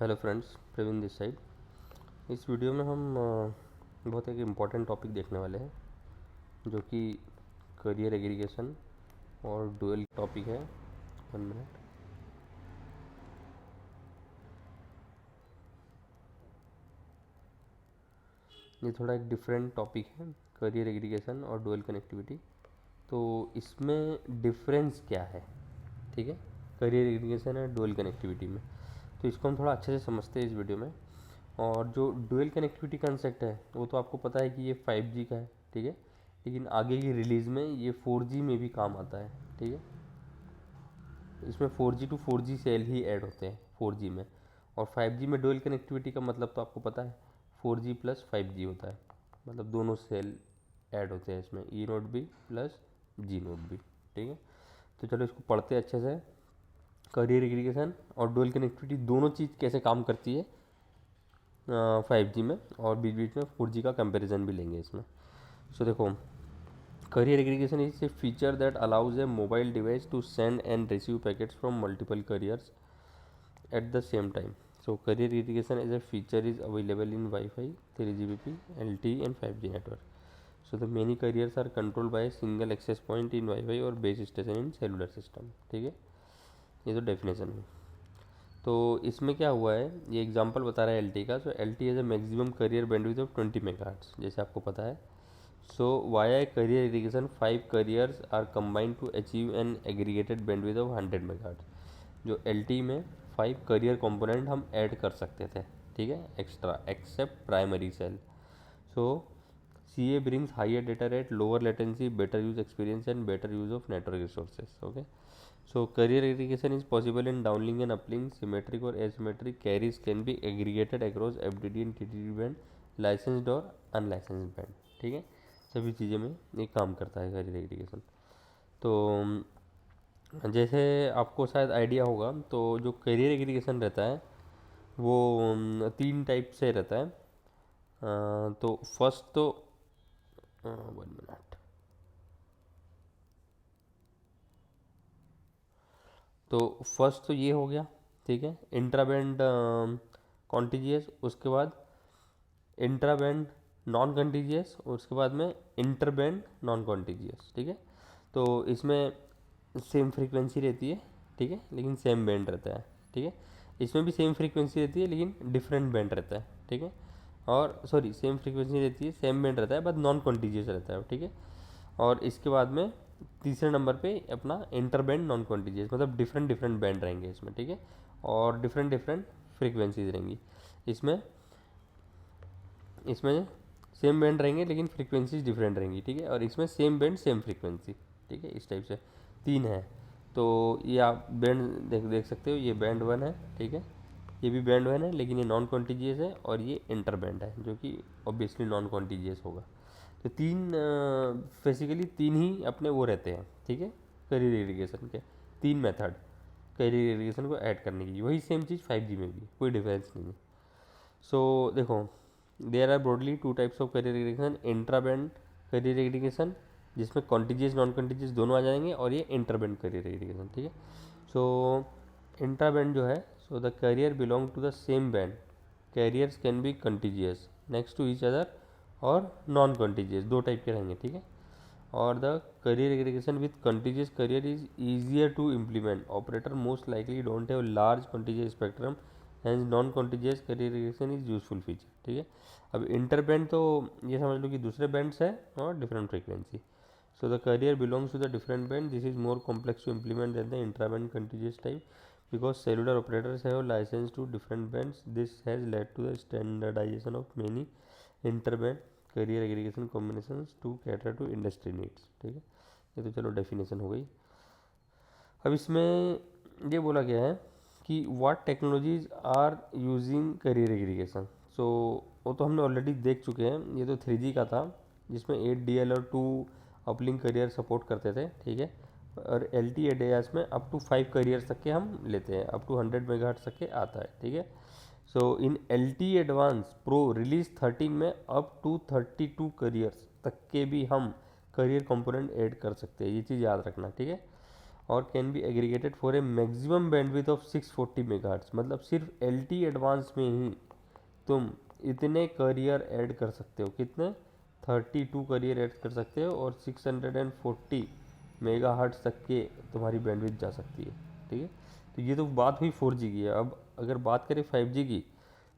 Hello friends, Praveen this side. इस video में हम बहुत एक इम्पॉर्टेंट टॉपिक देखने वाले हैं जो कि करियर एग्रीगेशन और डुअल टॉपिक है। 1 मिनट। ये थोड़ा एक डिफरेंट टॉपिक है, करियर एग्रीगेशन और डुअल कनेक्टिविटी। तो इसमें डिफरेंस क्या है, ठीक है, करियर एग्रीगेशन और डुअल कनेक्टिविटी में। तो इसको हम थोड़ा अच्छे से समझते हैं इस वीडियो में। और जो डुअल कनेक्टिविटी कंसेप्ट है वो तो आपको पता है कि ये 5G का है, ठीक है, लेकिन आगे की रिलीज़ में ये 4G में भी काम आता है, ठीक है। इसमें 4G to 4G cell he add होते हैं 4G में। और 5G में डुअल कनेक्टिविटी का मतलब तो आपको पता है, 4G प्लस 5G होता है, मतलब दोनों सेल ऐड होते हैं इसमें, ई नोट भी प्लस जी नोट भी, ठीक है। तो चलो इसको पढ़ते हैं अच्छे से। करियर एग्रीगेशन और डुअल कनेक्टिविटी दोनों चीज़ कैसे काम करती है 5G में, और बीच बीच में 4G का कंपैरिजन भी लेंगे इसमें। सो देखो, career aggregation is a feature that allows a mobile device to send and receive packets from multiple carriers at the same time. So career aggregation as a feature is available in Wi-Fi, 3GPP, LTE and 5G network. So the many carriers are controlled by a single access point in Wi-Fi or base station in cellular system, ठीक है। ये तो definition है। तो इसमें क्या हुआ है, ये एग्जांपल बता रहा है LTE का। So LTE has a maximum carrier bandwidth of 20 megahertz, जैसे आपको पता है। So via career aggregation, 5 carriers are combined to achieve an aggregated bandwidth of 100 megahertz. जो LTE में 5 करियर कंपोनेंट हम ऐड कर सकते थे, ठीक है, extra, accept primary cell. So CA brings higher data rate, lower latency, better use experience and better use of network resources. Okay. So career aggregation is possible in downlink and uplink, symmetric or asymmetric carriers can be aggregated across FDD and TDD band, licensed और unlicensed band, ठीक है। सभी चीज़ें में ये काम करता है करियर एग्रीगेशन। तो जैसे आपको शायद आइडिया होगा, तो जो करियर एग्रीगेशन रहता है वो 3 टाइप से रहता है। तो फर्स्ट तो 1 मिनट। तो फर्स्ट तो ये हो गया, ठीक है, इंट्राबैंड कॉन्टीजियस, उसके बाद इंट्राबैंड नॉन कॉन्टीजियस, उसके बाद में इंटरबैंड नॉन कॉन्टीजियस, ठीक है। तो इसमें सेम फ्रीक्वेंसी रहती है, ठीक है, लेकिन सेम बैंड रहता है, ठीक है। इसमें भी सेम फ्रीक्वेंसी रहती है लेकिन डिफरेंट बैंड रहता है, ठीक है। और सॉरी, सेम फ्रीक्वेंसी रहती है, सेम बैंड रहता है, बट नॉन कॉन्टीजियस रहता है, ठीक है। और इसके बाद में तीसरे नंबर पे अपना इंटर बैंड नॉन कॉन्टीजियस, मतलब डिफरेंट डिफरेंट बैंड रहेंगे इसमें, ठीक है, और डिफरेंट डिफरेंट फ्रीक्वेंसीज रहेंगी इसमें। इसमें सेम बैंड रहेंगे लेकिन फ्रीक्वेंसीज डिफरेंट रहेंगी, ठीक है। और इसमें सेम बैंड सेम फ्रीक्वेंसी, ठीक है, इस टाइप से 3 है। तो ये आप बैंड देख सकते हो, ये बैंड 1 है, ठीक है, ये भी बैंड 1 है लेकिन ये नॉन कॉन्टीजियस है, और ये इंटर बैंड है जो कि ऑब्वियसली नॉन कॉन्टीजियस होगा। तो बेसिकली 3 ही अपने वो रहते हैं, ठीक है, करियर एग्रीगेशन के 3 मेथड करियर एग्रीगेशन को ऐड करने की। वही सेम चीज़ 5G में भी, कोई डिफरेंस नहीं है। सो देखो, there are broadly 2 types of carrier aggregation. Intra band carrier aggregation, जिसमें कॉन्टीजियस नॉन कॉन्टीजियस दोनों आ जाएंगे, और ये इंटर बैंड करियर एग्रीगेशन, ठीक है। सो इंट्रा बैंड जो है, so the carrier belong to the same band, carriers can be contiguous next to each other, और नॉन कंटीजियस, 2 टाइप के रहेंगे, ठीक है। और the carrier aggregation with contiguous carrier is easier to implement, operator most likely don't have large contiguous spectrum, hence non contiguous carrier aggregation is useful feature, ठीक है। अब inter band तो ये समझ लो कि दूसरे बैंड्स है और different frequency. So the carrier belongs to the different band, this is more complex to implement than the intra band contiguous type, because cellular operators have license to different bands. This has led to the standardization of many interband career aggregation combinations to cater to industry needs, ठीक है। ये तो चलो definition हो गई। अब इसमें ये बोला गया है कि what technologies are using carrier aggregation. So वो तो हमने ऑलरेडी देख चुके हैं, ये तो 3G का था जिसमें 8DL और 2 अपलिंक करियर सपोर्ट करते थे, ठीक है। और LTE ADAS में अप टू 5 करियर्स तक के हम लेते हैं, अप टू 100 मेगाहर्ट्ज तक के आता है, ठीक है। सो इन LTE एडवांस प्रो रिलीज 13 में अप टू 32 करियर्स तक के भी हम करियर कंपोनेंट ऐड कर सकते हैं, ये चीज़ याद रखना, ठीक है। और can be aggregated for a maximum bandwidth of 640 megahertz. मतलब सिर्फ LTE एडवांस में ही तुम इतने करियर ऐड कर सकते हो। कितने? 32 करियर ऐड कर सकते हो और 640 मेगाहर्ट्ज तक के तुम्हारी बैंडविड्थ जा सकती है। ठीक है, तो ये तो बात हुई 4G की है। अब अगर बात करें 5G की,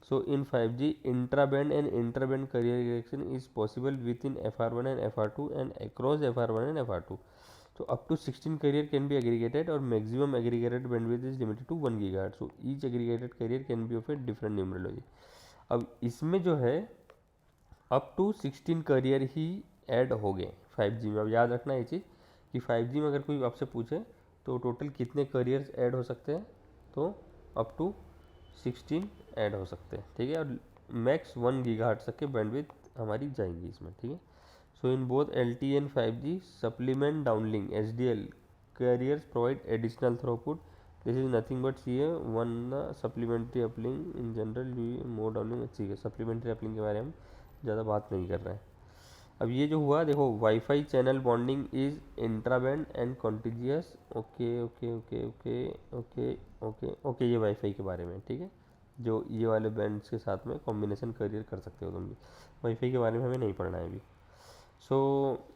सो इन 5G intra band and inter band carrier aggregation is possible with in FR1 and FR2 and across FR1 and FR2। So up to 16 carrier can be aggregated or maximum aggregated bandwidth is limited to 1 GHz. So each aggregated carrier can be of a different numerology. अब इसमें जो है up to 16 carrier ही add हो गए 5G में। अब याद रखना ये चीज़ कि 5G में अगर कोई आपसे पूछे तो टोटल कितने करियर्स ऐड हो सकते हैं, तो अप टू 16 ऐड हो सकते हैं। ठीक है, और मैक्स 1 गीगाहर्ट्ज़ तक के बैंडविड्थ हमारी जाएंगी इसमें। ठीक है, so in both LTE and 5G supplement downlink SDL carriers provide additional throughput. This is nothing but CA one supplementary uplink in general more downlink। ठीक है, supplementary uplink के बारे में ज़्यादा बात नहीं कर रहे हैं। अब ये जो हुआ देखो, wifi channel bonding is intra band and contiguous. Okay okay okay okay okay okay okay, ये वाईफाई के बारे में। ठीक है, जो ये वाले बैंड्स के साथ में कॉम्बिनेशन करियर कर सकते हो तुम भी। वाईफाई के बारे में हमें नहीं पढ़ना है अभी। सो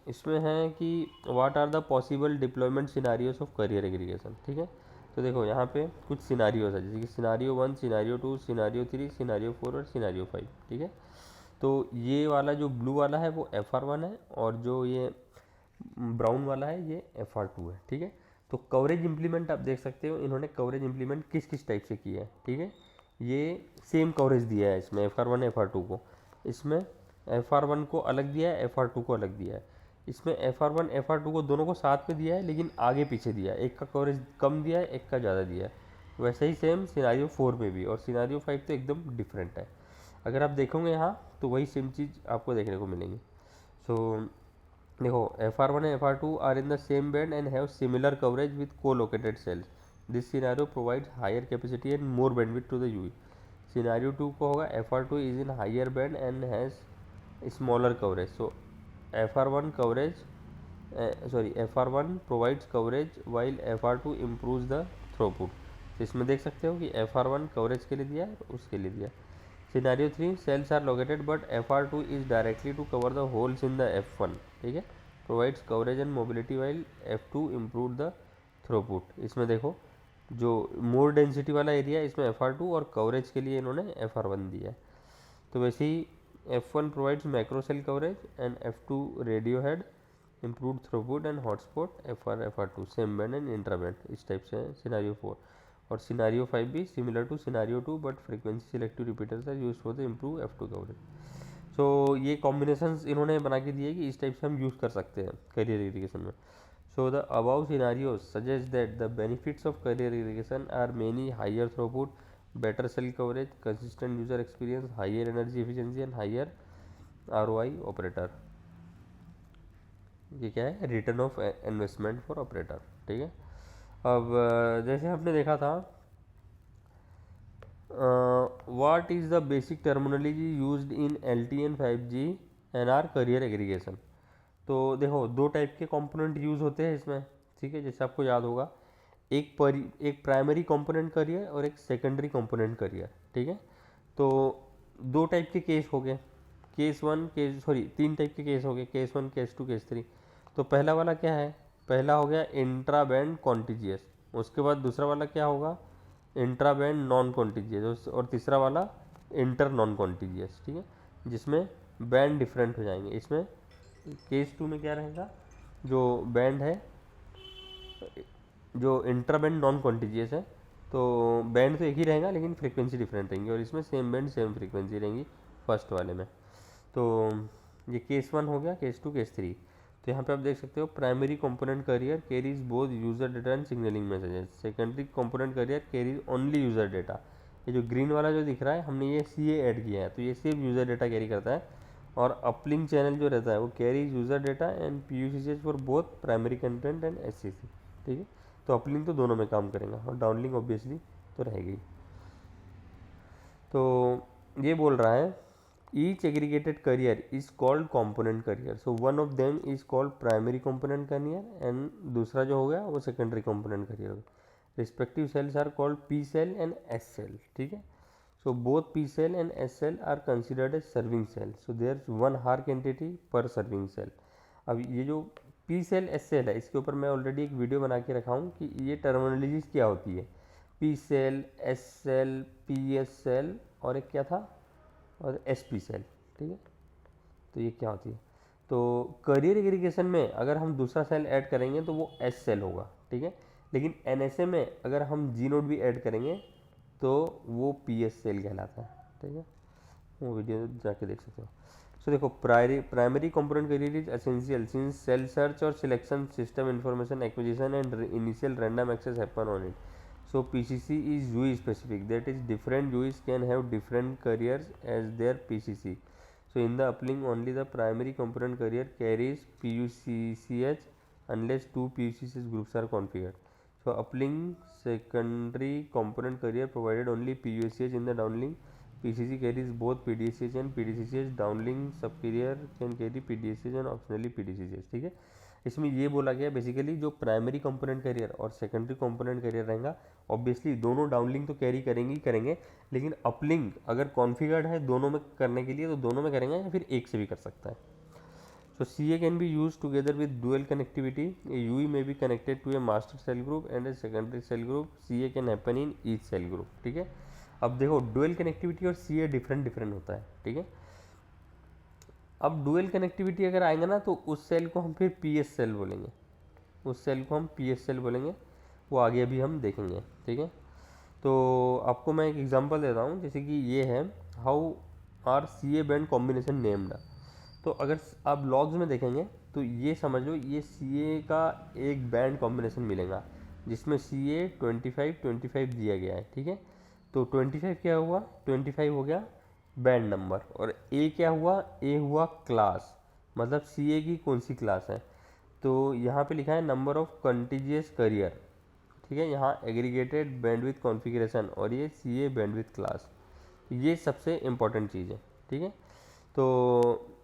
इसमें है कि what are the possible deployment scenarios of carrier aggregation. ठीक है, तो देखो यहाँ पे कुछ सिनारियोज है, जैसे कि सिनारियो 1, सिनारियो 2, सिनारियो 3, सिनारियो 4 और सिनारियो 5। ठीक है, तो ये वाला जो ब्लू वाला है वो FR1 है और जो ये ब्राउन वाला है ये FR2 है। ठीक है, तो कवरेज इम्प्लीमेंट आप देख सकते हो इन्होंने कवरेज इम्प्लीमेंट किस किस टाइप से किया है। ठीक है, ये सेम कवरेज दिया है इसमें FR1 FR2 को। इसमें FR1 को अलग दिया है, FR2 को अलग दिया है। इसमें FR1 FR2 को दोनों को साथ में दिया है, लेकिन आगे पीछे दिया है। एक का कवरेज कम दिया है, एक का ज़्यादा दिया है। वैसे ही सेम सिनारियो 4 में भी, और सिनारियो 5 तो एकदम डिफरेंट है। अगर आप देखोगे यहाँ तो वही सेम चीज़ आपको देखने को मिलेंगी। सो देखो, FR1 and FR2 are in the same band and have similar coverage with co located cells. This scenario provides higher capacity and more bandwidth to the user. Scenario 2 को होगा FR2 is in higher band and has smaller coverage. So FR1 coverage FR1 provides coverage while FR2 improves the throughput। तो इसमें देख सकते हो कि FR1 coverage के लिए दिया है, उसके लिए दिया। Scenario 3 cells are located but FR2 is directly to cover the holes in the F1। ठीक है, provides coverage and mobility while F2 improve the throughput. इसमें देखो जो मोर डेंसिटी वाला एरिया है इसमें FR2 और कवरेज के लिए इन्होंने FR1 दिया है। तो वैसे ही F1 provides macro cell coverage and F2 radio head, improved throughput and hotspot। FR FR2 same band and intra band। इस टाइप से है सिनारियो 4। और सिनारियो 5 भी similar to scenario 2 but frequency selective repeaters are use for the improve F2 coverage. So ये combinations इन्होंने बना के दिए कि इस टाइप से हम यूज़ कर सकते हैं करियर एग्रीगेशन में। So the above scenarios suggest that the benefits of carrier aggregation are many higher throughput, better cell coverage, consistent user experience, higher energy efficiency and higher ROI operator। ये क्या है? Return of investment for operator. ठीक है, अब जैसे हमने देखा था what is the basic terminology used in LTE and 5G and are carrier aggregation. तो देखो दो टाइप के कंपोनेंट यूज़ होते हैं इसमें। ठीक है, जैसे आपको याद होगा एक प्राइमरी कंपोनेंट करियर और एक सेकेंडरी कंपोनेंट करियर। ठीक है, तो दो टाइप के केस हो गए, तीन टाइप के केस हो गए, केस 1, केस 2, केस 3। तो पहला वाला क्या है? पहला हो गया इंट्रा बैंड कॉन्टिजियस। उसके बाद दूसरा वाला क्या होगा? Intra band non contiguous. और तीसरा वाला इंटर नॉन कॉन्टिजियस। ठीक है, जिसमें बैंड डिफरेंट हो जाएंगे। इसमें केस 2 में क्या रहेगा? जो बैंड है, जो इंट्रा बैंड नॉन कॉन्टिजियस है, तो बैंड तो एक ही रहेगा लेकिन फ्रीक्वेंसी डिफरेंट रहेंगी। और इसमें सेम बैंड सेम फ्रीक्वेंसी रहेंगी फर्स्ट वाले में। तो ये केस 1 हो गया, केस 2, केस 3। तो यहाँ पे आप देख सकते हो primary component career carries both user data and signalling messages. Secondary component career carries only user data. ये जो ग्रीन वाला जो दिख रहा है, हमने ये CA ऐड किया है, तो ये सिर्फ यूजर डेटा कैरी करता है। और अपलिंक चैनल जो रहता है वो carries user data and PUCCH for both primary content and SCC। ठीक है, तो अपलिंक तो दोनों में काम करेगा और डाउनलिंक ऑब्वियसली तो रहेगी। तो ये बोल रहा है each aggregated career is called component career. So one of them is called primary component career and दूसरा जो हो गया वो secondary component career हो गया. Respective cells are called P cell and S cell. ठीक है. So both P cell and S cell are considered as serving cell. So there's one arc entity per serving cell. अब ये जो P cell S cell है इसके ऊपर मैं already एक वीडियो बना के रखा हूँ कि ये टर्मिनोलॉजीज क्या होती है. P cell, S cell, PS cell और एक क्या था और SP cell. ठीक है. तो ये क्या होती है. तो करियर एग्रीगेशन में अगर हम दूसरा सेल ऐड करेंगे तो वो S cell होगा. ठीक है. लेकिन NSA में अगर हम G नोड भी ऐड करेंगे तो वो PS cell कहलाता है. ठीक है. वो वीडियो जाके देख सकते हो. सो देखो primary component carrier is essential since cell search और selection system information acquisition and initial random access happen on it. So PCC is GUI specific, that is different GUIs can have different careers as their PCC. So in the uplink only the primary component career carries PUCCH unless two PUCCH groups are configured. So uplink secondary component career provided only PUCCH. In the downlink PCC carries both PDCH and PDCH. Downlink subcarrier can carry PDCH and optionally PDCH. ठीक है. इसमें ये बोला गया basically जो primary component career और secondary component career रहेगा obviously दोनों डाउनलिंक तो कैरी करेंगे ही करेंगे, लेकिन अपलिंक अगर कॉन्फ़िगर्ड है दोनों में करने के लिए तो दोनों में करेंगे या फिर एक से भी कर सकता है. So CA can be used together with dual connectivity. A UI may be connected to a master cell group and a secondary cell group. CA can happen in each cell group. ठीक है. अब देखो dual connectivity और CA different होता है. ठीक है. अब डुअल कनेक्टिविटी अगर आएगा ना तो उस सेल को हम फिर PS सेल बोलेंगे. उस सेल को हम PS सेल बोलेंगे. वो आगे अभी हम देखेंगे. ठीक है. तो आपको मैं एक एग्जांपल देता हूँ. जैसे कि ये है how are CA band combination named. तो अगर आप लॉग्स में देखेंगे तो ये समझ लो ये CA का एक बैंड कॉम्बिनेशन मिलेगा जिसमें CA 25 दिया गया है. ठीक है. तो 25 क्या हुआ, 25 हो गया बैंड नंबर. और A क्या हुआ, A हुआ क्लास, मतलब CA की कौन सी क्लास है. तो यहाँ पे लिखा है नंबर ऑफ कंटिजियस करियर. ठीक है. यहाँ एग्रीगेटेड बैंडविड्थ कॉन्फ़िगरेशन और ये CA बैंडविड्थ क्लास. ये सबसे इम्पोर्टेंट चीज़ है. ठीक है. तो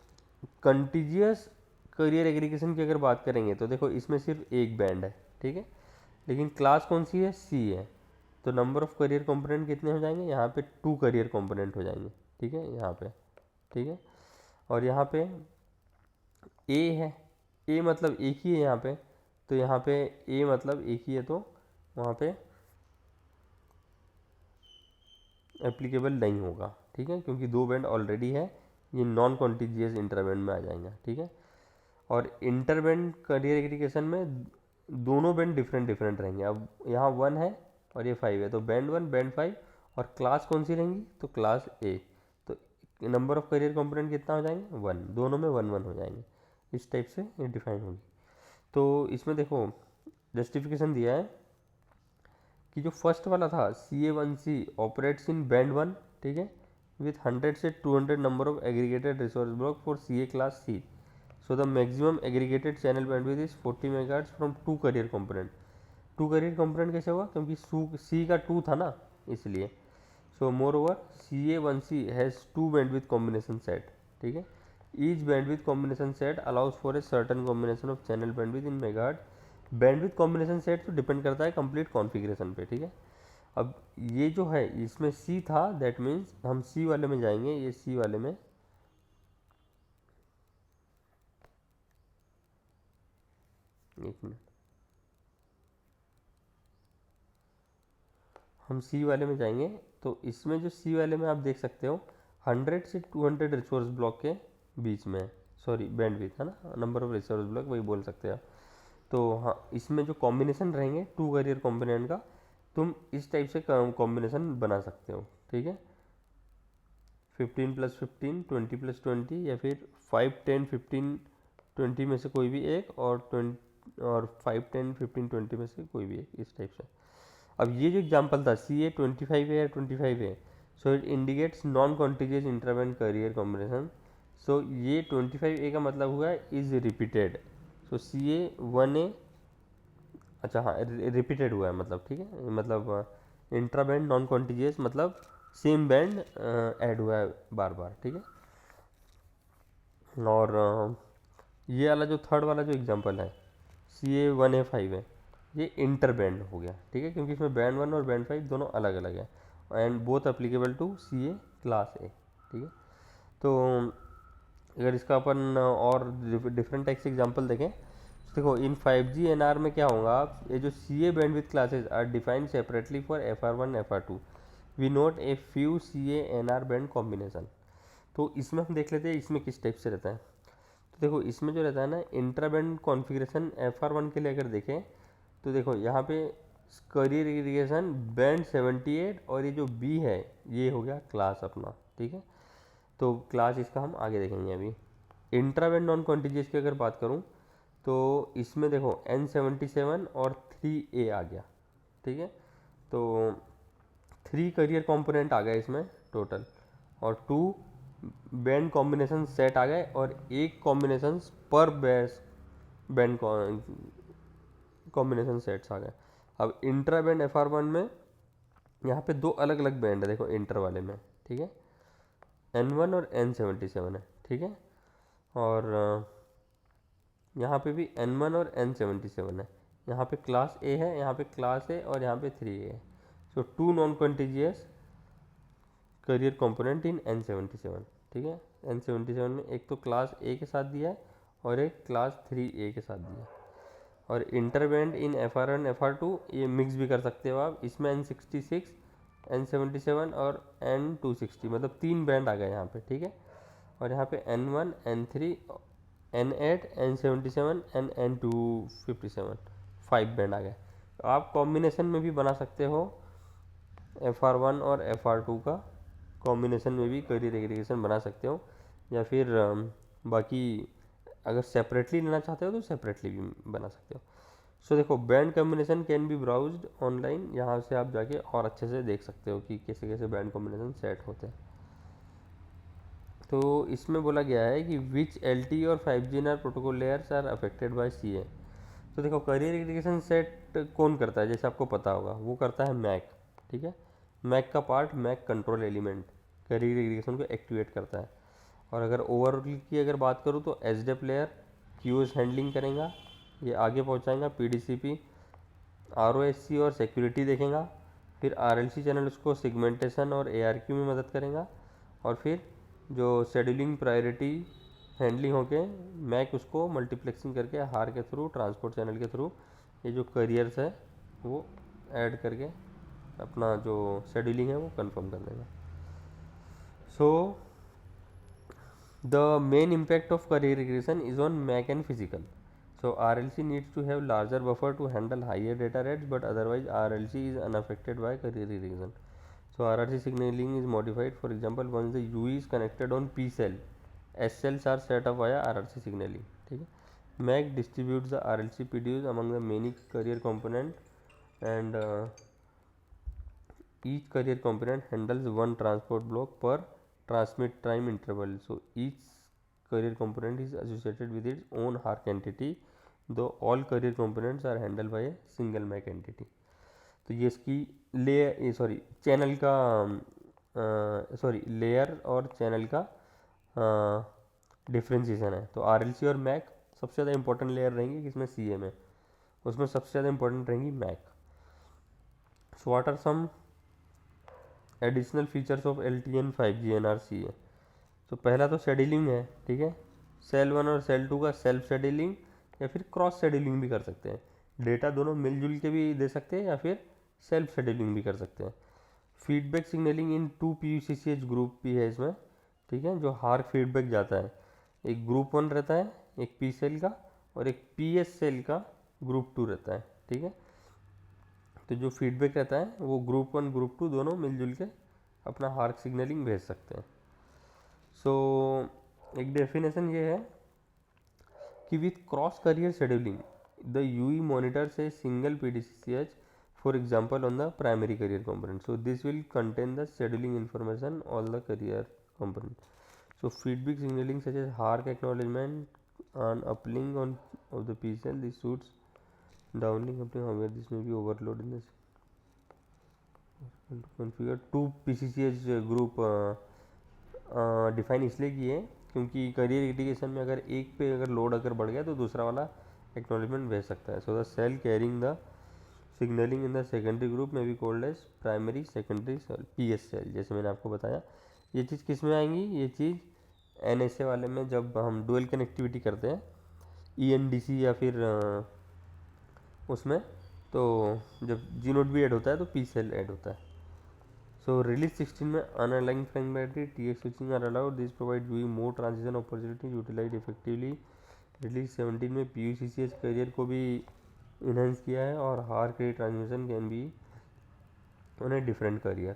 कंटिजियस करियर एग्रीगेशन की अगर बात करेंगे तो देखो इसमें सिर्फ एक बैंड है. ठीक है. लेकिन क्लास कौन सी है, C है. तो नंबर ऑफ करियर कंपोनेंट कितने हो जाएंगे, यहाँ पे 2 करियर कंपोनेंट हो जाएंगे. ठीक है. यहाँ पे ठीक है. और यहाँ पे A है, A मतलब एक ही है यहाँ पे. तो यहाँ पे A मतलब एक ही है तो वहाँ पे एप्लीकेबल नहीं होगा. ठीक है. क्योंकि 2 बैंड ऑलरेडी है, ये नॉन कॉन्टिजियस इंटरबैंड में आ जाएंगे. ठीक है. और इंटरबैंड करियर एग्रीगेशन में दोनों बैंड डिफरेंट रहेंगे. अब यहाँ 1 है और ये 5 है तो बैंड 1 बैंड 5 और क्लास कौन सी रहेंगी तो क्लास A. तो नंबर ऑफ करियर कंपोनेंट कितना हो जाएंगे 1, दोनों में 1 हो जाएंगे. इस टाइप से ये डिफाइन होगी. तो इसमें देखो जस्टिफिकेशन दिया है कि जो फर्स्ट वाला था CA1C ऑपरेट्स इन बैंड 1. ठीक है. विथ 100 से 200 number of aggregated resource block for CA class C. So the maximum aggregated channel bandwidth is 40 MHz from 2 carrier component. 2 carrier component कैसे हुआ, क्योंकि C का 2 था ना इसलिए. So moreover CA1C has 2 bandwidth combination set. ठीक है. Each bandwidth combination set allows for a certain combination of channel bandwidth in megahertz. bandwidth combination set तो डिपेंड करता है कंप्लीट कॉन्फ़िगरेशन पे. ठीक है. अब ये जो है इसमें C था, दैट मीन्स हम C वाले में जाएंगे. ये C वाले में एक मिनट, हम C वाले में जाएंगे. तो इसमें जो C वाले में आप देख सकते हो 100 से 200 रिसोर्स ब्लॉक के बीच में, सॉरी बैंडविड्थ है ना, नंबर ऑफ रिसोर्स ब्लॉक वही बोल सकते हैं आप. तो हाँ इसमें जो कॉम्बिनेशन रहेंगे 2 करियर कॉम्पोनेंट का, तुम इस टाइप से कॉम्बिनेशन बना सकते हो. ठीक है. 15+15 20+20 या फिर 5 10 15 20 में से कोई भी एक और 5 10 15 20 में से कोई भी एक, इस टाइप से. अब ये जो एग्जांपल था CA 25 है या 25 है, so it indicates non contiguous interband carrier combination. So ये 25A का मतलब हुआ is repeated. So CA 1A, अच्छा हाँ रिपीटेड हुआ है मतलब. ठीक है. मतलब इंट्रा बैंड नॉन कॉन्टिजियस मतलब सेम बैंड ऐड हुआ है बार बार. ठीक है. और ये वाला जो थर्ड वाला जो एग्जांपल है CA1A5 है, ये इंटर बैंड हो गया, ठीक है, क्योंकि इसमें बैंड 1 और बैंड 5 दोनों अलग अलग है and both applicable to CA class A, ठीक है। तो अगर इसका अपन और डिफरेंट टाइप से एग्जांपल देखें तो देखो इन 5G NR में क्या होगा, ये जो CA bandwidth classes are defined separately for FR1 FR2, we note a few CA NR band combination. तो इसमें हम देख लेते हैं इसमें किस टाइप से रहता है। तो देखो इसमें जो रहता है ना इंट्रा बैंड कॉन्फ़िगरेशन FR1 के लिए अगर देखें तो देखो यहाँ पे करियर इरिगेशन बैंड 78 और ये जो B है ये हो गया क्लास अपना, ठीक है। तो क्लास इसका हम आगे देखेंगे अभी। इंट्रा बैंड नॉन कॉन्टिजियस की अगर बात करूँ तो इसमें देखो N77 और 3A आ गया, ठीक है। तो 3 करियर कंपोनेंट आ गए इसमें टोटल, और 2 बैंड कॉम्बिनेशन सेट आ गए और एक कॉम्बिनेशन पर बेस बैंड कॉम्बिनेशन सेट्स आ गए। अब इंट्रा बैंड FR1 में यहाँ पे दो अलग अलग बैंड है देखो इंटर वाले में, ठीक है, N1 और N77 है, ठीक है। और यहाँ पे भी N1 और N77 है, यहाँ पे क्लास ए है, यहाँ पे क्लास ए और यहाँ पे 3A है। So two non contiguous carrier component in N77, ठीक है। N77 में एक तो क्लास ए के साथ दिया है और एक क्लास 3A के साथ दिया है। और इंटरबैंड इन FR1 FR2 ये मिक्स भी कर सकते हो आप, इसमें N66 N77 और N260 मतलब 3 बैंड आ गए यहाँ पे, ठीक है। और यहाँ पे N1 N3 N8 N77 and N257 5 band आ गए। तो आप कॉम्बिनेशन में भी बना सकते हो FR1 और FR2 का कॉम्बिनेशन में भी करियर एग्रीगेशन बना सकते हो, या फिर बाकी अगर सेपरेटली लेना चाहते हो तो सेपरेटली भी बना सकते हो। सो देखो band combination can be browsed online, यहाँ से आप जाके और अच्छे से देख सकते हो कि कैसे कैसे बैंड कॉम्बिनेशन सेट होते हैं। तो इसमें बोला गया है कि विच LTE और 5G NR protocol layers are affected by CA। तो देखो करियर एग्रीगेशन सेट कौन करता है, जैसे आपको पता होगा वो करता है मैक, ठीक है। मैक का part MAC control element carrier aggregation को एक्टिवेट करता है। और अगर ओवरऑल की अगर बात करूँ तो SDEP लेयर क्यूज हैंडलिंग करेगा, ये आगे पहुँचाएगा PDCP ROSC और सिक्योरिटी देखेगा, फिर RLC चैनल उसको सेगमेंटेशन और ARQ में मदद करेगा, और फिर जो शेड्यूलिंग प्रायोरिटी हैंडलिंग होके मैक उसको मल्टीप्लेक्सिंग करके हार के थ्रू ट्रांसपोर्ट चैनल के थ्रू ये जो करियर्स है वो ऐड करके अपना जो शेड्यूलिंग है वो कंफर्म कर देगा। So the main impact of career regression is on Mac and physical. So RLC needs to have larger buffer to handle higher data rates, but otherwise RLC is unaffected by career regression. So RRC signaling is modified. For example, once the UE is connected on P cell, S cells are set up via RRC signaling. ठीक है। Mac distributes the RLC PDUs among the many career component, and each career component handles one transport block per transmit time interval. So each career component is associated with its own HARC entity, though all career components are handled by a single MAC entity. तो ये इसकी layer sorry channel का layer और channel का differentiation है। तो RLC और Mac सबसे ज़्यादा इंपॉर्टेंट लेयर रहेंगी किसमें, CA में, उसमें सबसे ज़्यादा इंपॉर्टेंट रहेंगी MAC. So what are some additional features of LTE and 5G NR CA। तो पहला तो शेड्यूलिंग है, ठीक है। सेल 1 और सेल 2 का सेल्फ शेड्यूलिंग या फिर क्रॉस शेड्यूलिंग भी कर सकते हैं, डेटा दोनों मिलजुल के भी दे सकते हैं या फिर सेल्फ शेड्यूलिंग भी कर सकते हैं। फीडबैक सिग्नलिंग इन 2 PUCCH ग्रुप भी है इसमें, ठीक है, जो हार्क फीडबैक जाता है। एक ग्रुप 1 रहता है एक P सेल का, और एक PS सेल का ग्रुप 2 रहता है, ठीक है। तो जो फीडबैक रहता है वो ग्रुप 1 ग्रुप 2 दोनों मिलजुल के अपना हार्क सिग्नलिंग भेज सकते हैं। सो एक डेफिनेशन ये है कि with cross career scheduling the UE monitors a single PDCCH, for example on the primary career component. So this will contain the scheduling information all the career component. So feedback signaling such as HARC acknowledgement on uplink on of the P cell, this suits downlink uplink, however this may be overload in this configure 2 PCCH group define इसलिए किए क्योंकि career aggregation में अगर एक पे अगर load अगर बढ़ गया तो दूसरा वाला एक्नॉलेजमेंट भेज सकता है। So the cell carrying the signalling in the secondary group में भी called as primary secondary cell, PS cell. जैसे मैंने आपको बताया, ये चीज़ किस में आएंगी, ये चीज़ एनएसए वाले में जब हम डुअल कनेक्टिविटी करते हैं ईएनडीसी या फिर उसमें, तो जब जी नोट भी ऐड होता है तो पी सेल ऐड होता है। सो रिलीज 16 में unaligned fragmentary TX switching are allowed, this provide we more transition opportunity utilize effectively. Release 17 में पीयूसीसीएस करियर को भी इन्हेंस किया है और हार credit transmission can be on a different career.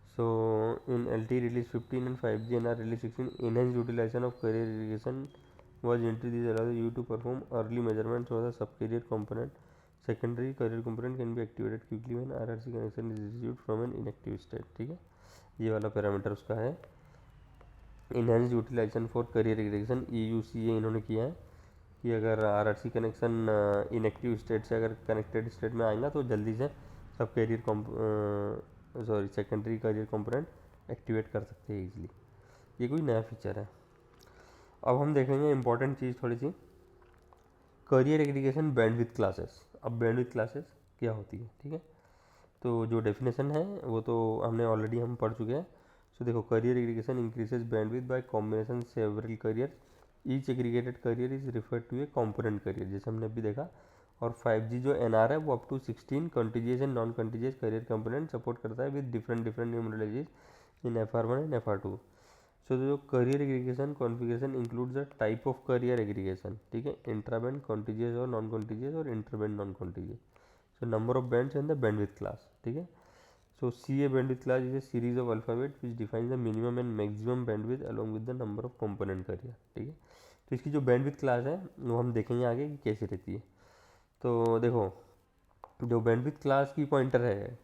So in LTE release 15 and 5G NR release 16, enhanced utilization of carrier aggregation was introduced. This allows you to perform early measurements of the sub-carrier component. Secondary carrier component can be activated quickly when RRC connection is received from an inactive state। ठीक है, ये वाला parameter उसका है। Enhance utilization for carrier aggregation EUCA इन्होंने किया है कि अगर RRC कनेक्शन इनएक्टिव स्टेट से अगर कनेक्टेड स्टेट में आएगा तो जल्दी से सब carrier secondary carrier component activate कर सकते हैं इजीली। ये कोई नया फीचर है। अब हम देखेंगे इंपॉर्टेंट चीज़ थोड़ी सी, करियर एग्रीगेशन बैंडविड्थ क्लासेस। अब बैंडविड्थ क्लासेस क्या होती है, ठीक है, तो जो डेफिनेशन है वो तो हमने ऑलरेडी हम पढ़ चुके हैं। सो देखो, carrier aggregation increases bandwidth by combination several carrier, each aggregated carrier is referred to a component carrier, जैसे हमने अभी देखा। और 5G जो NR है वो up to 16 contiguous and non contiguous carrier component support करता है with different numerologies in FR1 and FR2। So जो carrier aggregation configuration includes the type of carrier aggregation, ठीक है, इंट्राबैंड कॉन्टिजियस और नॉन कॉन्टिजियस और interband non contiguous. So number of bands and the bandwidth class, ठीक है। So CA bandwidth class is a series of alphabet which defines the minimum and maximum bandwidth along with the number of component carrier, ठीक है। तो इसकी जो bandwidth class है वो हम देखेंगे आगे कि कैसी रहती है। तो देखो, जो बैंडविड्थ क्लास की पॉइंटर है,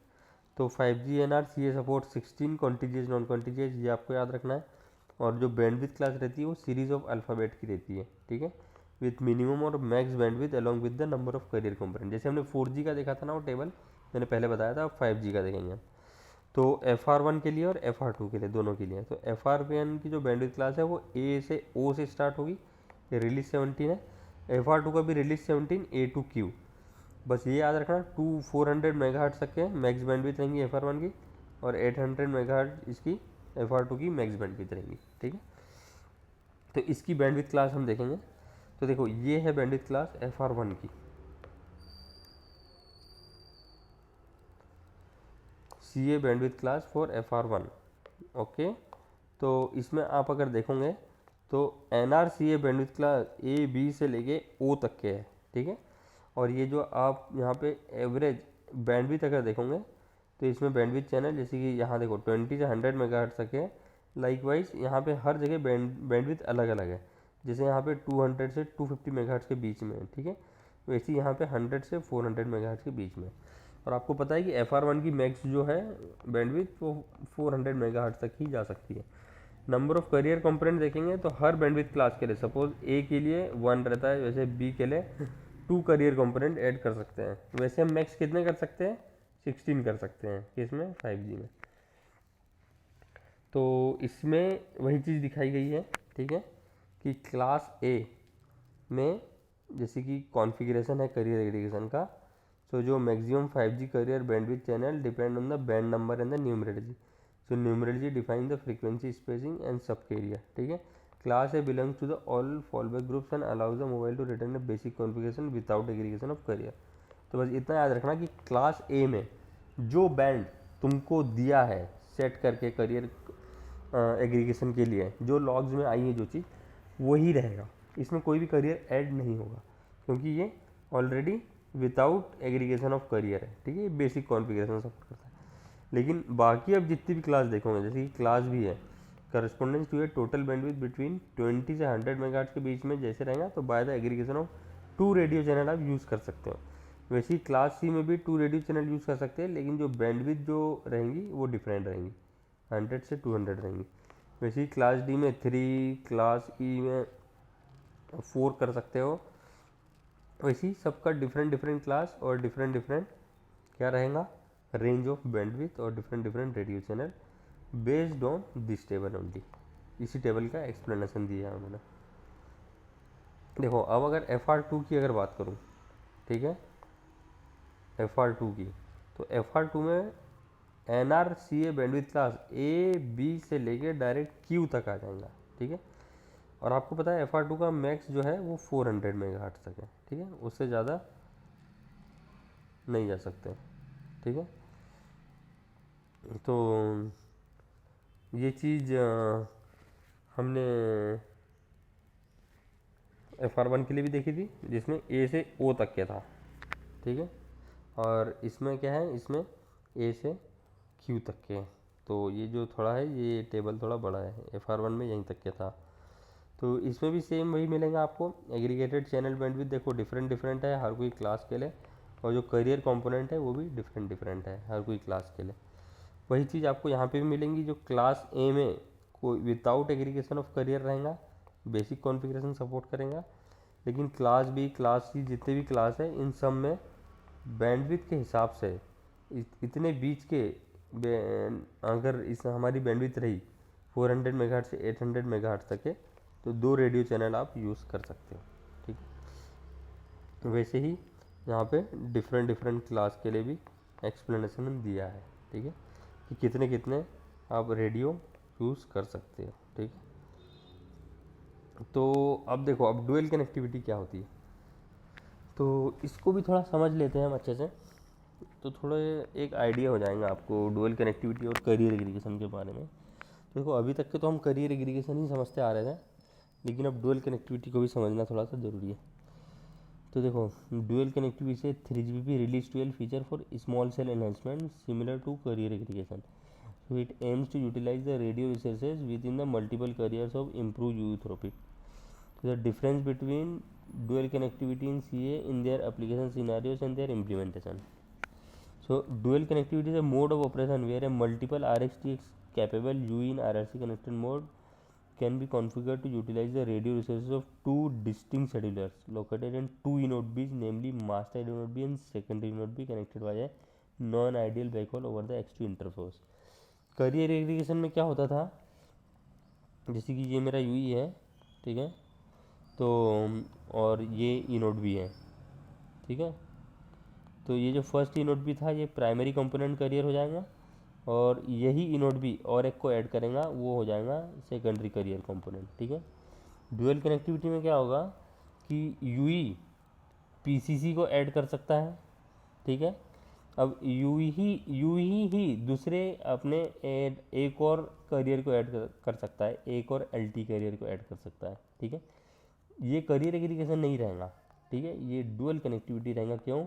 तो 5G NR CA support 16 contiguous non contiguous, ये आपको याद रखना है। और जो बैंडविड्थ क्लास रहती है वो सीरीज ऑफ अल्फ़ाबेट की रहती है, ठीक है, विथ मिनिमम और max bandwidth along with the number of career component. जैसे हमने 4G का देखा था ना वो टेबल मैंने पहले बताया था, अब 5G का देखेंगे। तो FR1 के लिए और FR2 के लिए, दोनों के लिए। तो FR1 की जो बैंडविड्थ क्लास है वो A से O से स्टार्ट होगी, ये रिलीज 17 है। FR2 का भी रिलीज 17 A to Q। बस ये याद रखना, 400 मेगाहर्ट्ज़ तक के मैक्स बैंडविड्थ रहेंगी FR1 की, और 800 मेगाहर्ट्ज़ इसकी FR2 की मैक्स बैंडविड्थ रहेंगी, ठीक है। तो इसकी बैंडविड्थ क्लास हम देखेंगे। तो देखो, ये है बैंडविड्थ क्लास FR1 की, CA bandwidth class for FR1, okay. तो इसमें आप अगर देखोगे तो NR-CA bandwidth class A, B से लेके O तक के है, ठीक है। और ये जो आप यहाँ पे एवरेज बैंडविड्थ अगर देखोगे तो इसमें बैंडविड्थ चैनल जैसे कि यहाँ देखो 20 से 100 मेगाहर्ट्ज़ तक है। लाइकवाइज यहाँ पे हर जगह बैंडविड्थ अलग अलग है, जैसे यहाँ पे 200 से 250 मेगाहर्ट्ज़ के बीच में है, ठीक है। वैसे यहाँ पे 100 से 400 मेगाहर्ट्ज़ के बीच में। और आपको पता है कि FR1 की मैक्स जो है बैंडविड्थ वो 400 मेगाहर्ट्ज़ तक ही जा सकती है। नंबर ऑफ करियर कंपोनेंट देखेंगे तो हर बैंडविड्थ क्लास के लिए सपोज A के लिए 1 रहता है, वैसे B के लिए 2 करियर कंपोनेंट ऐड कर सकते हैं। वैसे हम मैक्स कितने कर सकते हैं, 16 कर सकते हैं, किसमें, 5G में। तो इसमें वही चीज़ दिखाई गई है, ठीक है, कि क्लास A में जैसे कि कॉन्फ़िगरेशन है करियर एग्रीगेशन का। सो जो maximum 5G carrier bandwidth channel depend on the band number and the numerology. So numerology define the frequency spacing and subcarrier, ठीक है। Class A belongs to the all fallback groups and allows the mobile to return a basic configuration without aggregation of carrier. तो बस इतना याद रखना कि class ए में जो बैंड तुमको दिया है सेट करके करियर एग्रीगेशन के लिए, जो लॉग्स में आई है जो चीज़, वही रहेगा। इसमें कोई भी करियर ऐड नहीं होगा, क्योंकि ये already without aggregation of career है, ठीक है। ये बेसिक कॉन्फ़िगरेशन सपोर्ट करता है। लेकिन बाकी अब जितनी भी क्लास देखोगे, जैसे कि क्लास भी है correspondence to a total bandwidth between 20 से 100 मेगाहर्ट्ज़ के बीच में जैसे रहेगा, तो by the aggregation of 2 radio channel आप यूज़ कर सकते हो। वैसे ही क्लास सी में भी 2 रेडियो चैनल यूज़ कर सकते हैं, लेकिन जो बैंडविड्थ जो रहेंगी वो डिफरेंट रहेंगी, 100 से 200 रहेंगी। वैसे ही क्लास डी में 3, क्लास ई में 4 कर सकते हो। वैसे ही सबका डिफरेंट क्लास और डिफरेंट क्या रहेगा, रेंज ऑफ बैंडविड्थ और different radio channel based on this table only, इसी टेबल का एक्सप्लेनेशन दिया है मैंने। देखो अब अगर FR2 की अगर बात करूँ, ठीक है, FR2 की, तो FR2 में NRCA bandwidth class A B से लेके डायरेक्ट Q तक आ जाएगा, ठीक है। और आपको पता है FR2 का मैक्स जो है वो 400 मेगाहर्ट्ज़ तक है, ठीक है, उससे ज़्यादा नहीं जा सकते, ठीक है। तो ये चीज़ हमने FR1 के लिए भी देखी थी, जिसमें A से O तक के था, ठीक है। और इसमें क्या है, इसमें A से Q तक के। तो ये जो थोड़ा है, ये टेबल थोड़ा बड़ा है, FR1 में यहीं तक के था। तो इसमें भी सेम वही मिलेगा आपको। एग्रीगेटेड चैनल बैंडविड्थ देखो डिफरेंट डिफरेंट है हर कोई क्लास के लिए, और जो करियर कंपोनेंट है वो भी डिफरेंट डिफरेंट है हर कोई क्लास के लिए। वही चीज़ आपको यहाँ पे भी मिलेंगी। जो क्लास ए में कोई विदाउट एग्रीगेशन ऑफ करियर रहेगा, बेसिक कॉन्फ़िगरेशन सपोर्ट करेगा, लेकिन क्लास बी, क्लास सी, जितने भी क्लास है इन सब में बैंडविड्थ के हिसाब से इतने बीच के अगर इस हमारी बैंडविड्थ रही 400 मेगाहर्ट्ज़ से 800 मेगाहर्ट्ज़ तक है, तो 2 रेडियो चैनल आप यूज़ कर सकते हो, ठीक है। वैसे ही यहाँ पे डिफरेंट डिफरेंट क्लास के लिए भी एक्सप्लेनेशन दिया है, ठीक है, कि कितने कितने आप रेडियो यूज़ कर सकते हो, ठीक है। तो अब देखो, अब डुअल कनेक्टिविटी क्या होती है, तो इसको भी थोड़ा समझ लेते हैं हम अच्छे से, तो थोड़ा एक आइडिया हो जाएगा आपको डुअल कनेक्टिविटी और करियर एग्रीगेशन के बारे में। तो देखो अभी तक के तो हम करियर एग्रीगेशन ही समझते आ रहे थे, लेकिन अब डुअल कनेक्टिविटी को भी समझना थोड़ा सा ज़रूरी है। तो देखो डुअल कनेक्टिविटी से 3GPP release dual feature for small cell enhancement similar to carrier aggregation. So it aims to utilize the radio resources within the multiple carriers of improved eutrophic. So the difference between dual connectivity in CA in their application scenarios and their implementation. So dual connectivity is a mode of operation where a multiple RxTX capable UE in RRC connected mode can be configured to utilize the radio resources of two distinct cellulars located in two inode Bs, namely master inode B and secondary inode B, connected by a non-ideal backhaul over the X2 interface. Career aggregation में क्या होता था, जैसे कि ये मेरा Yui है, ठीक है, तो और ये इनोड भी है, ठीक है। तो ये जो फर्स्ट इनोड भी था ये प्राइमरी कंपोनेंट करियर हो जाएगा, और यही इनोड भी और एक को ऐड करेगा वो हो जाएगा सेकेंडरी करियर कंपोनेंट, ठीक है। डुअल कनेक्टिविटी में क्या होगा कि यूई पीसीसी को ऐड कर सकता है, ठीक है। अब यू ही दूसरे अपने एक और करियर को ऐड कर सकता है, एक और एलटी करियर को ऐड कर सकता है, ठीक है। ये करियर एग्रीगेशन नहीं रहेगा, ठीक है, ये डुअल कनेक्टिविटी रहेगा। क्यों?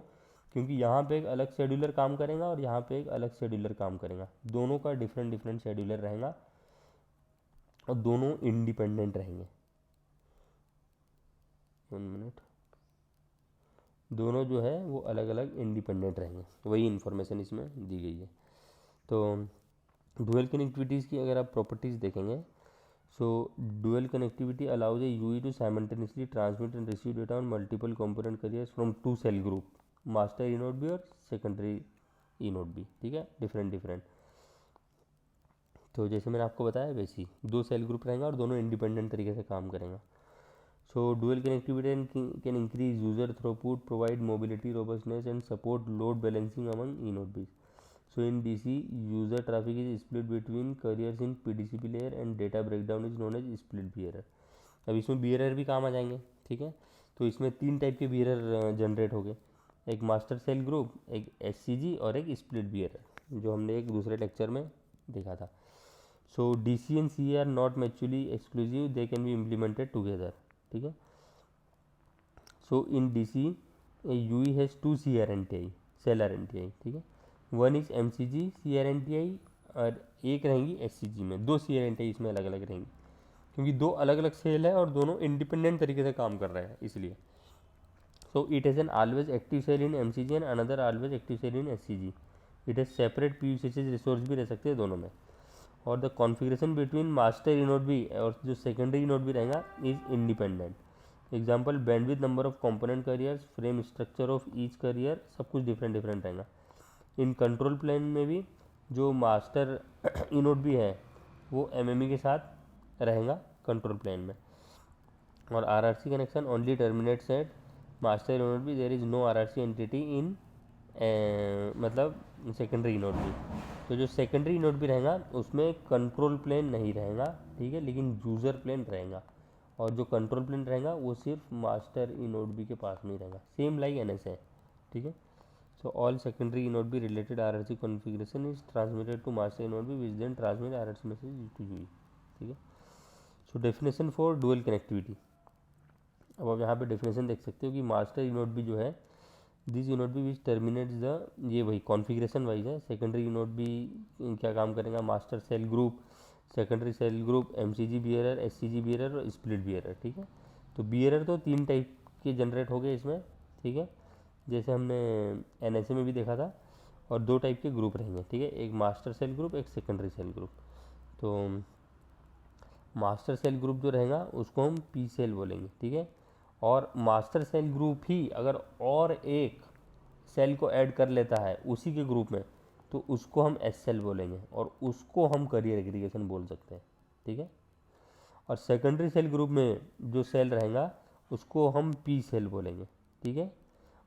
क्योंकि यहाँ पे एक अलग शेड्यूलर काम करेगा और यहाँ पे एक अलग शेड्यूलर काम करेगा, दोनों का डिफरेंट डिफरेंट शेड्यूलर रहेगा और दोनों इंडिपेंडेंट रहेंगे। 1 मिनट, दोनों जो है वो अलग अलग इंडिपेंडेंट रहेंगे, वही इन्फॉर्मेशन इसमें दी गई है। तो डुअल कनेक्टिविटीज़ की अगर आप प्रॉपर्टीज़ देखेंगे, so dual connectivity allows a UE to simultaneously transmit and receive data on multiple component carriers from two cell group, master inode B और सेकेंडरी इनोड बी, ठीक है, डिफरेंट डिफरेंट। तो जैसे मैंने आपको बताया वैसे ही 2 सेल ग्रुप रहेंगे और दोनों इंडिपेंडेंट तरीके से काम करेंगे। So dual connectivity can increase user throughput, provide mobility, robustness, and support load balancing among eNode bits. So in DC, user traffic is split between carriers in PDCP layer and data breakdown is known as split bearer. अब इसमें bearer भी काम आ जाएंगे, ठीक है। तो इसमें 3 type के bearer जनरेट हो गए, एक मास्टर सेल ग्रुप, एक SCG और एक स्प्लिट bearer, जो हमने एक दूसरे लेक्चर में देखा था। So DC and CA are not mutually exclusive, they can be implemented together, ठीक है। So in DC UE has 2 CRNTI cell RNTI, ठीक है, 1 इज MCG CRNTI और एक रहेंगी SCG में, 2 CRNTI इसमें अलग अलग रहेंगी, क्योंकि 2 अलग अलग सेल है और दोनों इंडिपेंडेंट तरीके से काम कर रहे हैं इसलिए। So it has an always active cell in MCG and another always active cell in SCG। It has separate PUSH resource भी रह सकते हैं दोनों में। और the configuration between master eNode भी और जो सेकेंडरी इनोड भी रहेगा is independent. Example bandwidth, number of component carriers, frame structure of each carrier, सब कुछ डिफरेंट डिफरेंट रहेगा। इन कंट्रोल प्लेन में भी जो मास्टर इनोड भी है वो MME के साथ रहेगा कंट्रोल प्लेन में। और RRC connection only terminates at master eNode भी, there is no RRC entity in मतलब सेकेंडरी इनोड भी। तो जो सेकेंडरी इनोड भी रहेगा उसमें कंट्रोल प्लेन नहीं रहेगा, ठीक है, लेकिन यूज़र प्लेन रहेगा। और जो कंट्रोल प्लेन रहेगा वो सिर्फ मास्टर इनोड बी के पास में ही रहेगा, सेम लाइक NSA, ठीक है। So all secondary inode B related RRC configuration is transmitted to master inode B which then transmit RRC message to UE, ठीक है। So definition for dual connectivity, अब आप यहाँ पे डेफिनेशन देख सकते हो कि मास्टर इनोड बी जो है, this eNode B which terminates the, ये वही कॉन्फ़िगरेशन वाइज है। सेकेंडरी इनोड बी क्या काम करेगा, master cell group, secondary cell group, MCG bearer, SCG bearer और स्प्लिट बियरर, ठीक है। तो बियरर तो 3 टाइप के जनरेट हो गए इसमें, ठीक है, जैसे हमने NSA में भी देखा था। और 2 टाइप के ग्रुप रहेंगे, ठीक है, एक मास्टर सेल ग्रुप, एक सेकेंडरी सेल ग्रुप। तो मास्टर सेल ग्रुप जो रहेगा उसको हम P सेल बोलेंगे, ठीक है। और मास्टर सेल ग्रुप ही अगर और एक सेल को ऐड कर लेता है उसी के ग्रुप में, तो उसको हम S सेल बोलेंगे और उसको हम करियर एग्रीगेशन बोल सकते हैं, ठीक है। और सेकेंडरी सेल ग्रुप में जो सेल रहेगा उसको हम P सेल बोलेंगे, ठीक है।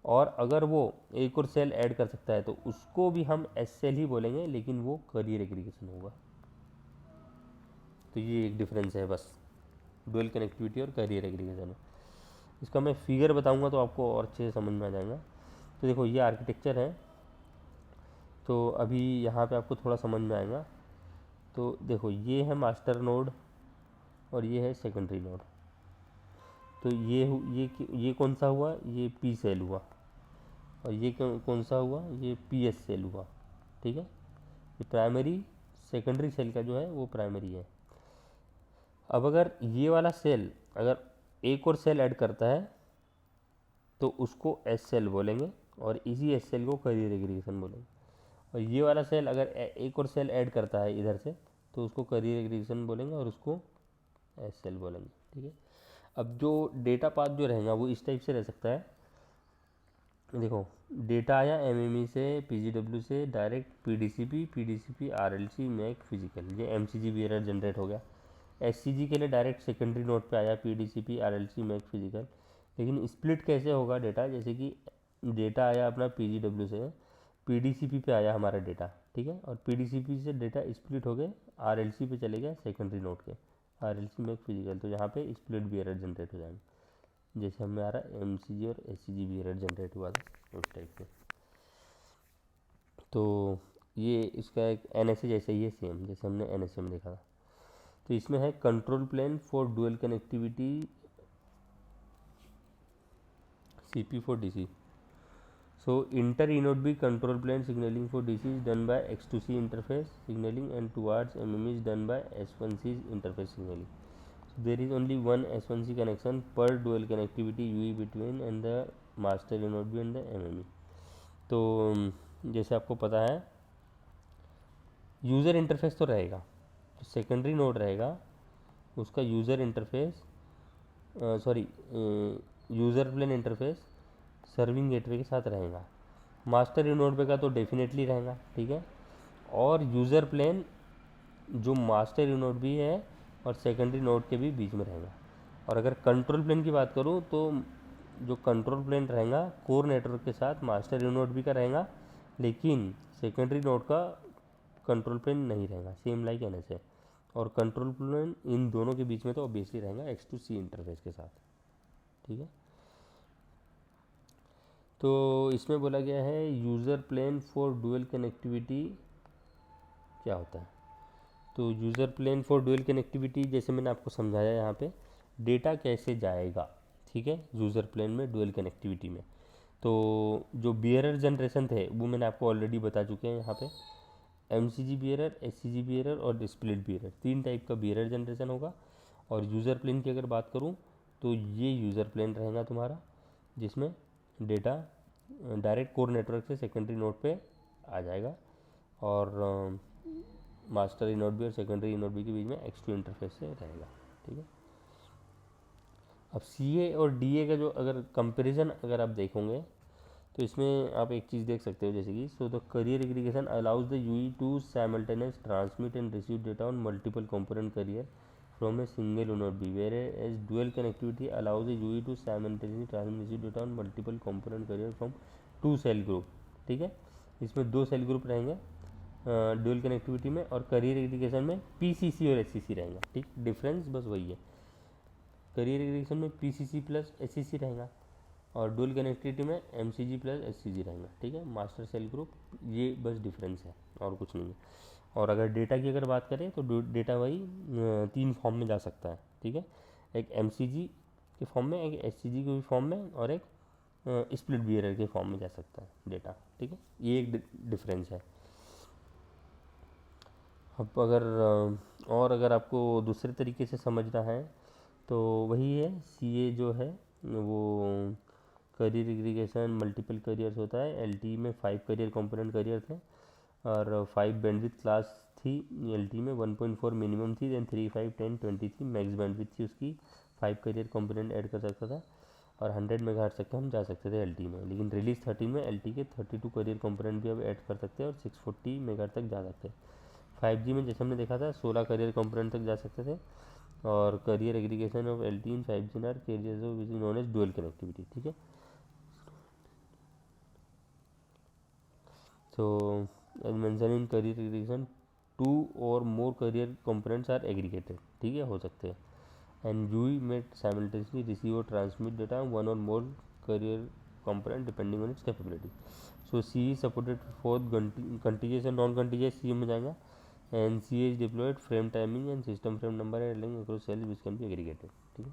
और अगर वो एक और सेल ऐड कर सकता है तो उसको भी हम S सेल ही बोलेंगे, लेकिन वो करियर एग्रीगेशन होगा। तो ये एक डिफरेंस है बस डुअल कनेक्टिविटी और करियर एग्रीगेशन में। इसका मैं फिगर बताऊंगा तो आपको और अच्छे से समझ में आ जाएगा। तो देखो ये आर्किटेक्चर है, तो अभी यहाँ पे आपको थोड़ा समझ में आएगा। तो देखो ये है मास्टर नोड और ये है सेकेंडरी नोड। तो ये कौन सा हुआ, ये P सेल हुआ। और ये कौन सा हुआ, ये PS सेल हुआ, ठीक है। ये प्राइमरी सेकेंडरी सेल का जो है वो प्राइमरी है। अब अगर ये वाला सेल अगर एक और सेल ऐड करता है तो उसको S सेल बोलेंगे और इसी S सेल को करियर एग्रीगेशन बोलेंगे। और ये वाला सेल अगर एक और सेल ऐड करता है इधर से तो उसको करियर एग्रीगेशन बोलेंगे और उसको S सेल बोलेंगे, ठीक है। अब जो डेटा पाथ जो रहेगा वो इस टाइप से रह सकता है। देखो डेटा आया MME से, PGW से direct PDCP RLC MAC physical, ये MCG बियरर जनरेट हो गया। SCG के लिए डायरेक्ट सेकेंडरी नोड पे आया PDCP RLC मैक फिजिकल। लेकिन स्प्लिट कैसे होगा डेटा, जैसे कि डेटा आया अपना PGW से, PDCP पे आया हमारा डेटा, ठीक है। और PDCP से डेटा स्प्लिट हो गए RLC पे चले गया सेकेंडरी नोड के, RLC मैक फिजिकल। तो यहाँ पे स्प्लिट बियरर जनरेट हो जाएंगे, जैसे हमें आ रहा है MCG और SCG बियरर जनरेट हुआ था उस टाइप से। तो ये इसका एक NSA जैसे ही है, सेम जैसे हमने NSA में देखा था। तो इसमें है control plane for dual connectivity CP for DC। So inter inode B control plane signaling for DC is done by X2C interface signaling and towards MM is done by S1C interface signaling. So there is only one S1C connection per dual connectivity UE between and the master inode B and the MME। तो जैसे आपको पता है user interface तो रहेगा, जो secondary node रहेगा उसका user interface user plane interface serving gateway के साथ रहेगा। मास्टर इनोड पे का तो डेफिनेटली रहेगा, ठीक है। और यूज़र प्लेन जो मास्टर इनोड भी है और सेकेंडरी नोड के भी बीच में रहेगा। और अगर कंट्रोल प्लेन की बात करूँ तो जो कंट्रोल प्लेन रहेगा कोर नेटवर्क के साथ मास्टर इनोड भी का रहेगा, लेकिन सेकेंडरी नोड का कंट्रोल प्लेन नहीं रहेगा, सेम लाइक NSA। और कंट्रोल प्लेन इन दोनों के बीच में तो ऑब्वियसली रहेगा X2C इंटरफेस के साथ, ठीक है। तो इसमें बोला गया है user plane for dual connectivity क्या होता है। तो user plane for dual connectivity जैसे मैंने आपको समझाया यहाँ पे डेटा कैसे जाएगा, ठीक है, यूज़र प्लेन में डुअल कनेक्टिविटी में। तो जो बियरर जनरेशन थे वो मैंने आपको ऑलरेडी बता चुके हैं यहाँ पे, MCG बियरर, SCG बियरर और स्प्लिट बियरर, 3 टाइप का बियरर जनरेशन होगा। और यूज़र प्लेन की अगर बात करूँ तो ये यूज़र प्लेन रहेगा तुम्हारा, जिसमें डेटा डायरेक्ट कोर नेटवर्क से सेकेंडरी नोड पे आ जाएगा और मास्टर इनोड बी और सेकेंडरी इनोड बी के बीच में X2 इंटरफेस से रहेगा, ठीक है। अब CA और DA का जो अगर कंपैरिजन अगर आप देखोगे तो इसमें आप एक चीज़ देख सकते हो, जैसे कि so the carrier aggregation allows the UE to simultaneous transmit and receive data on multiple component carrier from a single node B, whereas dual connectivity allows a UE to simultaneously transmit receive data on multiple component carrier from two cell group. ठीक है, इसमें दो cell group रहेंगे dual connectivity में, और carrier aggregation में PCC और SCC रहेगा। ठीक, डिफरेंस बस वही है, करियर एग्रीगेशन में पीसीसी प्लस एससीसी रहेगा और डुअल कनेक्टिविटी में एमसीजी प्लस एससीजी रहेगा। ठीक है, मास्टर सेल ग्रुप, ये बस डिफरेंस है और कुछ नहीं है। और अगर डेटा की अगर बात करें तो डेटा वही तीन फॉर्म में जा सकता है। ठीक है, एक एमसीजी के फॉर्म में, एक एससीजी के फॉर्म में, और एक स्प्लिट बिहेवियर के फॉर्म में जा सकता है डेटा। ठीक है, ये एक डिफरेंस है। अब अगर आपको दूसरे तरीके से समझना है तो वही है, सीए जो है वो करियर एग्रीगेशन मल्टीपल करियर्स होता है। एलटी में 5 करियर कंपोनेंट करियर थे और 5 बैंडविड्थ क्लास थी एलटी में, 1.4 मिनिमम थी, देन 3, 5, 10, 20 थी मैक्स बैंडविड्थ थी उसकी। 5 करियर कंपोनेंट ऐड कर सकता था और 100 मेगाहर्ट्ज़ तक हम जा सकते थे एलटी में। लेकिन रिलीज 13 में एलटी के 32 करियर कंपोनेंट भी अब ऐड कर सकते हैं और 640 मेगाहर्ट्ज़ तक जा सकते हैं। 5G में जैसे हमने देखा था 16 करियर कंपोनेंट तक जा सकते थे। और carrier aggregation of L T in 5G are carrier which is known as dual connectivity. ठीक है, तो as mention in carrier aggregation 2 और more carrier components are aggregated. ठीक है, हो सकते हैं। एंड यूई में साइमल्टेनियसली रिसीव और ट्रांसमिट डेटा वन और more carrier component depending on its capability. So C is supported for contiguous and non-contiguous, C में जाएगा, and C is deployed frame timing and system frame number and link across cells which can be aggregated. ठीक है,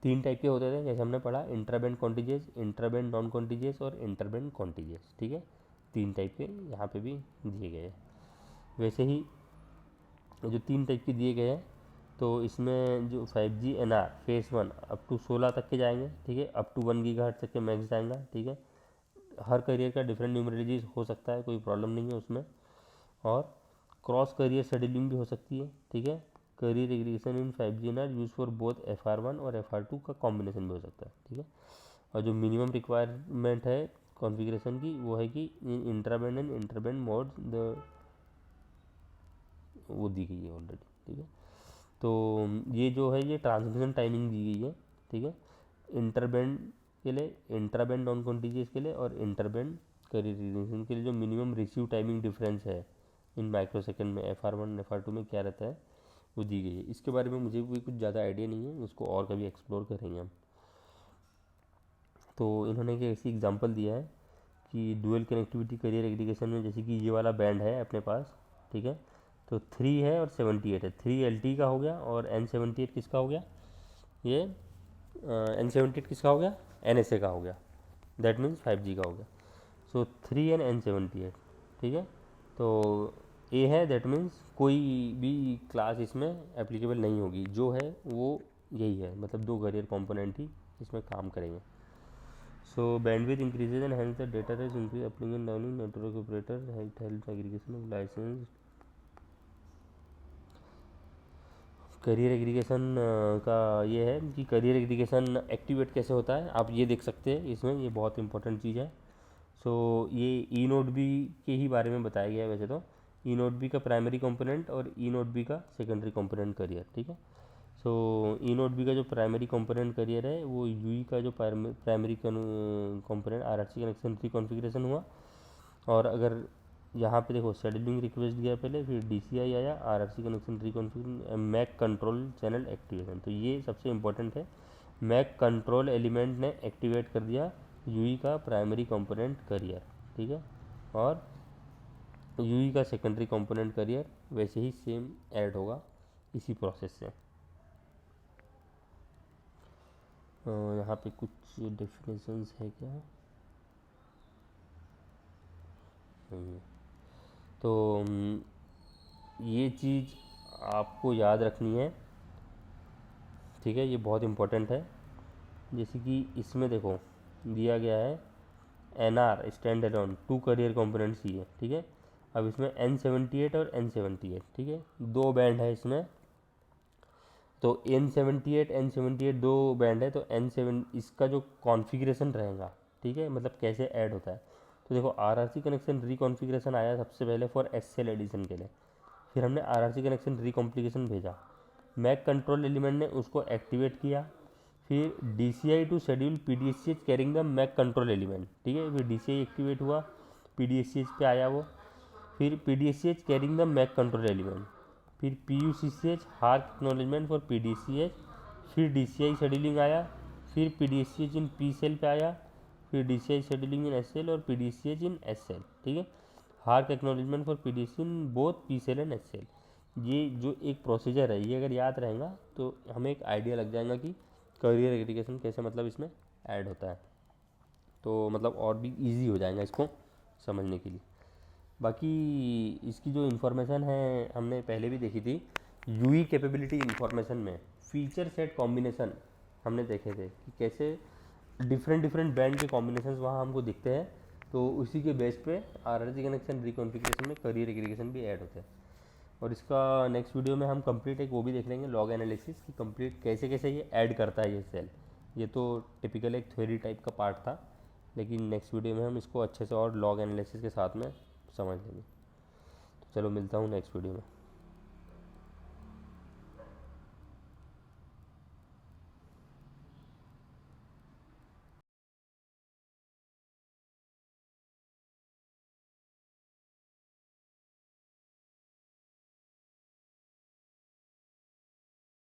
तीन type के होते थे जैसे हमने पढ़ा, इंट्राबैंड कॉन्टिजियस, इंट्राबैंड नॉन कॉन्टिजियस और इंटरबैंड कॉन्टिजियस। ठीक है, तीन टाइप के यहाँ पे भी दिए गए हैं। वैसे ही जो तीन टाइप के दिए गए हैं तो इसमें जो 5G NR face 1 up to 16 तक के जाएंगे। ठीक है, अप टू 1 गीगाहर्ट्ज़ तक के मैक्स जाएगा। ठीक है, हर करियर का डिफरेंट न्यूमरोलॉजी हो सकता है, कोई प्रॉब्लम नहीं है उसमें। और क्रॉस करियर शेड्यूलिंग भी हो सकती है। ठीक है, career aggregation in 5G NR use for both FR1 और FR2 का कॉम्बिनेशन भी हो सकता है। ठीक है, और जो मिनिमम रिक्वायरमेंट है कॉन्फ़िगरेशन की वो है कि इंट्राबैंड एंड इंटरबैंड मोड वो दी गई है ऑलरेडी। ठीक है, तो ये जो है ये ट्रांसमिशन टाइमिंग दी गई है। ठीक है, इंटरबैंड के लिए, इंट्राबैंड नॉन कॉन्टिजियस के लिए और इंटरबैंड करियर एग्रीगेशन के लिए जो मिनिमम रिसीव टाइमिंग डिफरेंस है इन माइक्रो सेकेंड में FR1 FR2 में क्या रहता है वो दी गई है। इसके बारे में मुझे भी कुछ ज़्यादा आइडिया नहीं है, उसको और कभी एक्सप्लोर करेंगे हम। तो इन्होंने एक ऐसी एग्जांपल दिया है कि डुअल कनेक्टिविटी करियर एग्रीगेशन में जैसे कि ये वाला बैंड है अपने पास। ठीक है, तो 3 है और 78 है, 3 LT का हो गया और N78 किसका हो गया, ये N78 किसका हो गया, NSA का हो गया, दैट मीन्स 5G का हो गया। सो 3 एंड N78। ठीक है, तो ए है, दैट मीन्स कोई भी क्लास इसमें एप्लीकेबल नहीं होगी, जो है वो यही है, मतलब दो करियर कंपोनेंट ही इसमें काम करेंगे। So bandwidth increases and hence the data rates increase, uploading and downloading network operator helps aggregation of license। Career aggregation का ये है कि करियर एग्रीगेशन एक्टिवेट कैसे होता है, आप ये देख सकते हैं इसमें, ये बहुत इंपॉर्टेंट चीज़ है। सो ये ई नोड बी के ही बारे में बताया गया है वैसे तो, ई नोड बी का प्राइमरी कंपोनेंट और ई नोड बी का सेकेंडरी कंपोनेंट करियर। ठीक है, सो ई नोड बी का जो प्राइमरी कंपोनेंट करियर है वो यूई का जो प्राइमरी कंपोनेंट आरआरसी कनेक्शन रिकॉन्फ़िगरेशन हुआ। और अगर यहाँ पे देखो शेड्यूलिंग रिक्वेस्ट गया पहले, फिर DCI आया, RRC connection reconfiguration, MAC control channel activation. तो ये सबसे इंपॉर्टेंट है, मैक कंट्रोल एलिमेंट ने एक्टिवेट कर दिया यूई का प्राइमरी कंपोनेंट करियर। ठीक है, और यूई का सेकेंडरी कंपोनेंट करियर वैसे ही सेम ऐड होगा इसी प्रोसेस से। यहाँ पे कुछ डेफिनेशंस है क्या, नहीं है। तो ये चीज़ आपको याद रखनी है। ठीक है, ये बहुत इम्पोर्टेंट है। जैसे कि इसमें देखो दिया गया है NR standalone 2 carrier components ही है। ठीक है, अब इसमें N78 और N78। ठीक है, दो बैंड है इसमें, तो N78 दो बैंड है, तो N7 इसका जो कॉन्फ़िगरेशन रहेगा। ठीक है, मतलब कैसे ऐड होता है, तो देखो आरआरसी कनेक्शन रिकॉन्फ़िगरेशन आया सबसे पहले फॉर SL एडिशन के लिए, फिर हमने आरआरसी कनेक्शन रिकॉम्प्लिकेशन भेजा, मैक कंट्रोल एलिमेंट ने उसको एक्टिवेट किया। फिर DCI to schedule PDSCH carrying the MAC control element, ठीक है। फिर DCI एक्टिवेट हुआ, PDSCH पे आया वो। फिर PDSCH carrying the MAC control element. फिर PUCCH HARQ acknowledgement for PDCH। फिर DCI शेड्यूलिंग आया। फिर PDSCH इन P सेल पे आया। फिर DCI scheduling in S cell और PDCH इन S सेल, ठीक है। HARQ acknowledgement for PDCH in both P cell and S cell. ये जो एक प्रोसीजर है, ये अगर याद रहेगा तो हमें एक आइडिया लग जाएगा कि करियर एग्रीगेशन कैसे मतलब इसमें ऐड होता है, तो मतलब और भी इजी हो जाएगा इसको समझने के लिए। बाकी इसकी जो इन्फॉर्मेशन है हमने पहले भी देखी थी। यूई कैपेबिलिटी इन्फॉर्मेशन में फीचर सेट कॉम्बिनेशन हमने देखे थे कि कैसे डिफरेंट डिफरेंट बैंड के कॉम्बिनेशंस वहाँ हमको दिखते हैं, तो उसी के बेस पे RRG कनेक्शन रिकॉन्फ़िगरेशन में करियर एग्रीगेशन भी ऐड होते हैं। और इसका नेक्स्ट वीडियो में हम कंप्लीट एक वो भी देख लेंगे, लॉग एनालिसिस की कंप्लीट कैसे कैसे ये ऐड करता है ये सेल। ये तो टिपिकल एक थ्योरी टाइप का पार्ट था, लेकिन नेक्स्ट वीडियो में हम इसको अच्छे से और लॉग एनालिसिस के साथ में समझ लेंगे। तो चलो मिलता हूँ नेक्स्ट वीडियो में।